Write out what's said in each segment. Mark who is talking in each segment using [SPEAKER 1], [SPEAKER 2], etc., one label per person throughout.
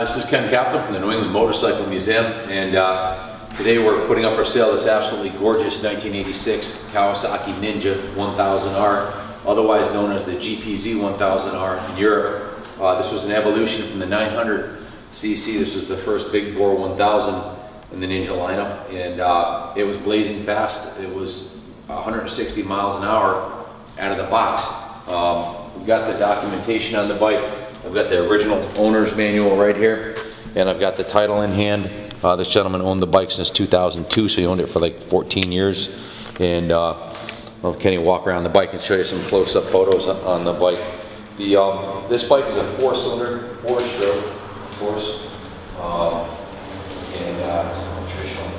[SPEAKER 1] This is Ken Kaplan from the New England Motorcycle Museum, and today we're putting up for sale this absolutely gorgeous 1986 Kawasaki Ninja 1000R, otherwise known as the GPZ 1000R in Europe. This was an evolution from the 900cc. This was the first big bore 1000 in the Ninja lineup, and it was blazing fast. It was 160 miles an hour out of the box. We've got the documentation on the bike. I've got the original owner's manual right here, and I've got the title in hand. This gentleman owned the bike since 2002, so he owned it for like 14 years. And I'll have Kenny walk around the bike and show you some close-up photos on the bike. This bike is a 4-cylinder, 4-stroke, of course, and it's traditional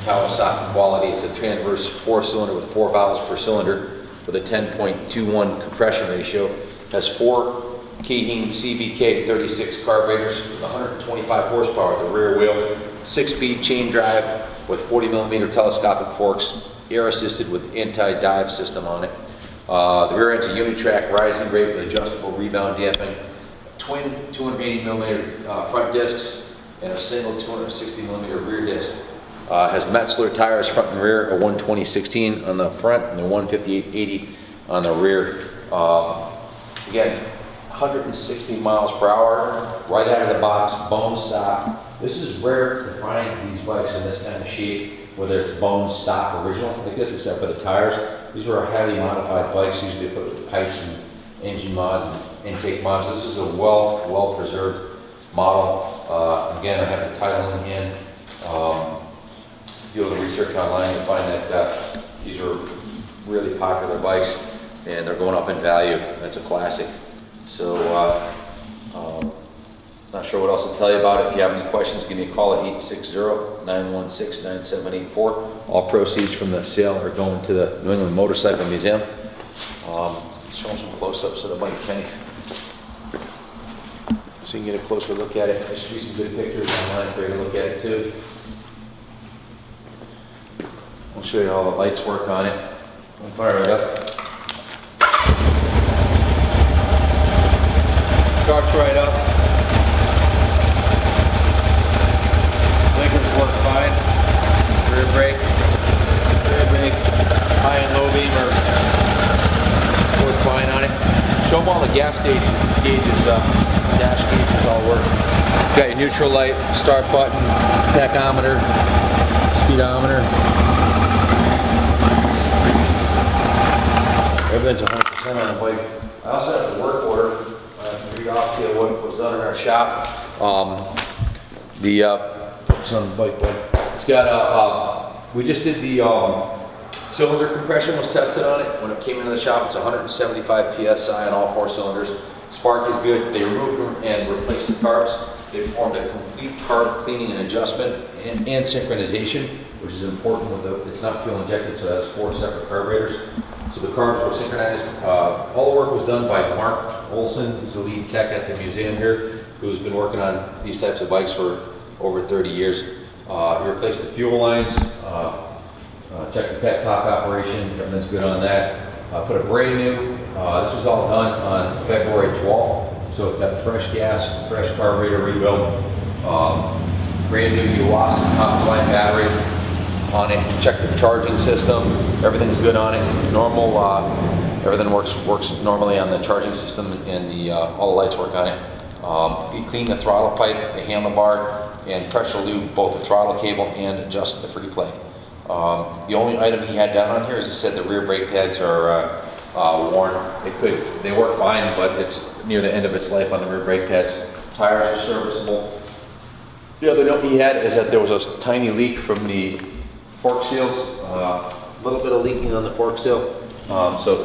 [SPEAKER 1] Kawasaki quality. It's a transverse 4-cylinder with 4 valves per cylinder with a 10.21 compression ratio. Has 4 Keihin CBK 36 carburetors with 125 horsepower at the rear wheel, 6-speed chain drive with 40mm telescopic forks, air assisted with anti-dive system on it. The rear end's a Unitrack rising brake with adjustable rebound damping, twin 280mm front discs, and a single 260mm rear disc. Has Metzler tires front and rear, a 120/16 on the front and a 158/80 on the rear. Again, 160 miles per hour, right out of the box, bone stock. This is rare to find these bikes in this kind of shape, whether it's bone stock original, I guess, except for the tires. These are highly modified bikes, usually equipped with pipes and engine mods and intake mods. This is a well preserved model. Again, I have the title in hand. If you do a little research online, you'll find that these are really popular bikes, and they're going up in value. That's a classic. So, not sure what else to tell you about it. If you have any questions, give me a call at 860-916-9784. All proceeds from the sale are going to the New England Motorcycle Museum. Show them some close-ups of the bike, Kenny, so you can get a closer look at it. There's some good pictures online for you to look at it too. I'll show you how the lights work on it. I'll fire it up. Starts right up. Blinkers work fine. Rear brake, high and low beam work fine on it. Show them all the gas gauges, dash gauges all work. Got your neutral light, start button, tachometer, speedometer. Everything's 100% on the bike. I also have the work order. Read off to you what was done in our shop. Focus on the bike. It's got we just did the cylinder compression was tested on it. When it came into the shop, it's 175 psi on all 4 cylinders. Spark is good. They removed and replaced the carbs. They performed a complete carb cleaning and adjustment and synchronization, which is important with it's not fuel injected, so it has 4 separate carburetors. So the carbs were synchronized. All the work was done by Mark Olson. He's the lead tech at the museum here, who's been working on these types of bikes for over 30 years. He replaced the fuel lines, checked the petcock operation, everything's good on that. Put a brand new, this was all done on February 12th, so it's got fresh gas, fresh carburetor rebuild, brand new Kawasaki top line battery on it. Check the charging system, everything's good on it. Normal, everything works normally on the charging system, and all the lights work on it. He cleaned the throttle pipe, the handlebar, and pressure lube both the throttle cable and adjusted the free play. The only item he had down on here is he said the rear brake pads are worn. They work fine, but it's near the end of its life on the rear brake pads. Tires are serviceable. The other note he had is that there was a tiny leak from the fork seals, a little bit of leaking on the fork seal, so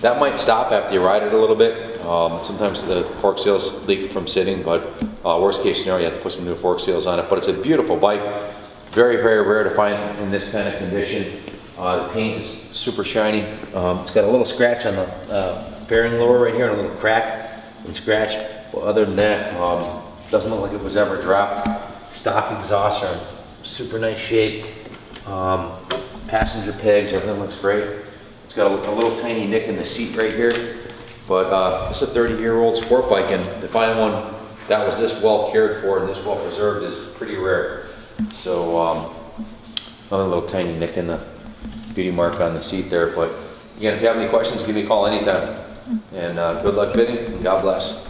[SPEAKER 1] that might stop after you ride it a little bit. Sometimes the fork seals leak from sitting, but worst case scenario, you have to put some new fork seals on it. But it's a beautiful bike, very rare to find in this kind of condition. The paint is super shiny. It's got a little scratch on the fairing lower right here, and a little crack and scratch. Well, other than that, doesn't look like it was ever dropped. Stock exhausts are in super nice shape. Passenger pegs, everything looks great. It's got a little tiny nick in the seat right here, but it's a 30-year-old sport bike, and to find one that was this well cared for and this well preserved is pretty rare. So, another little tiny nick in the beauty mark on the seat there, but again, if you have any questions, give me a call anytime. And good luck bidding, and God bless.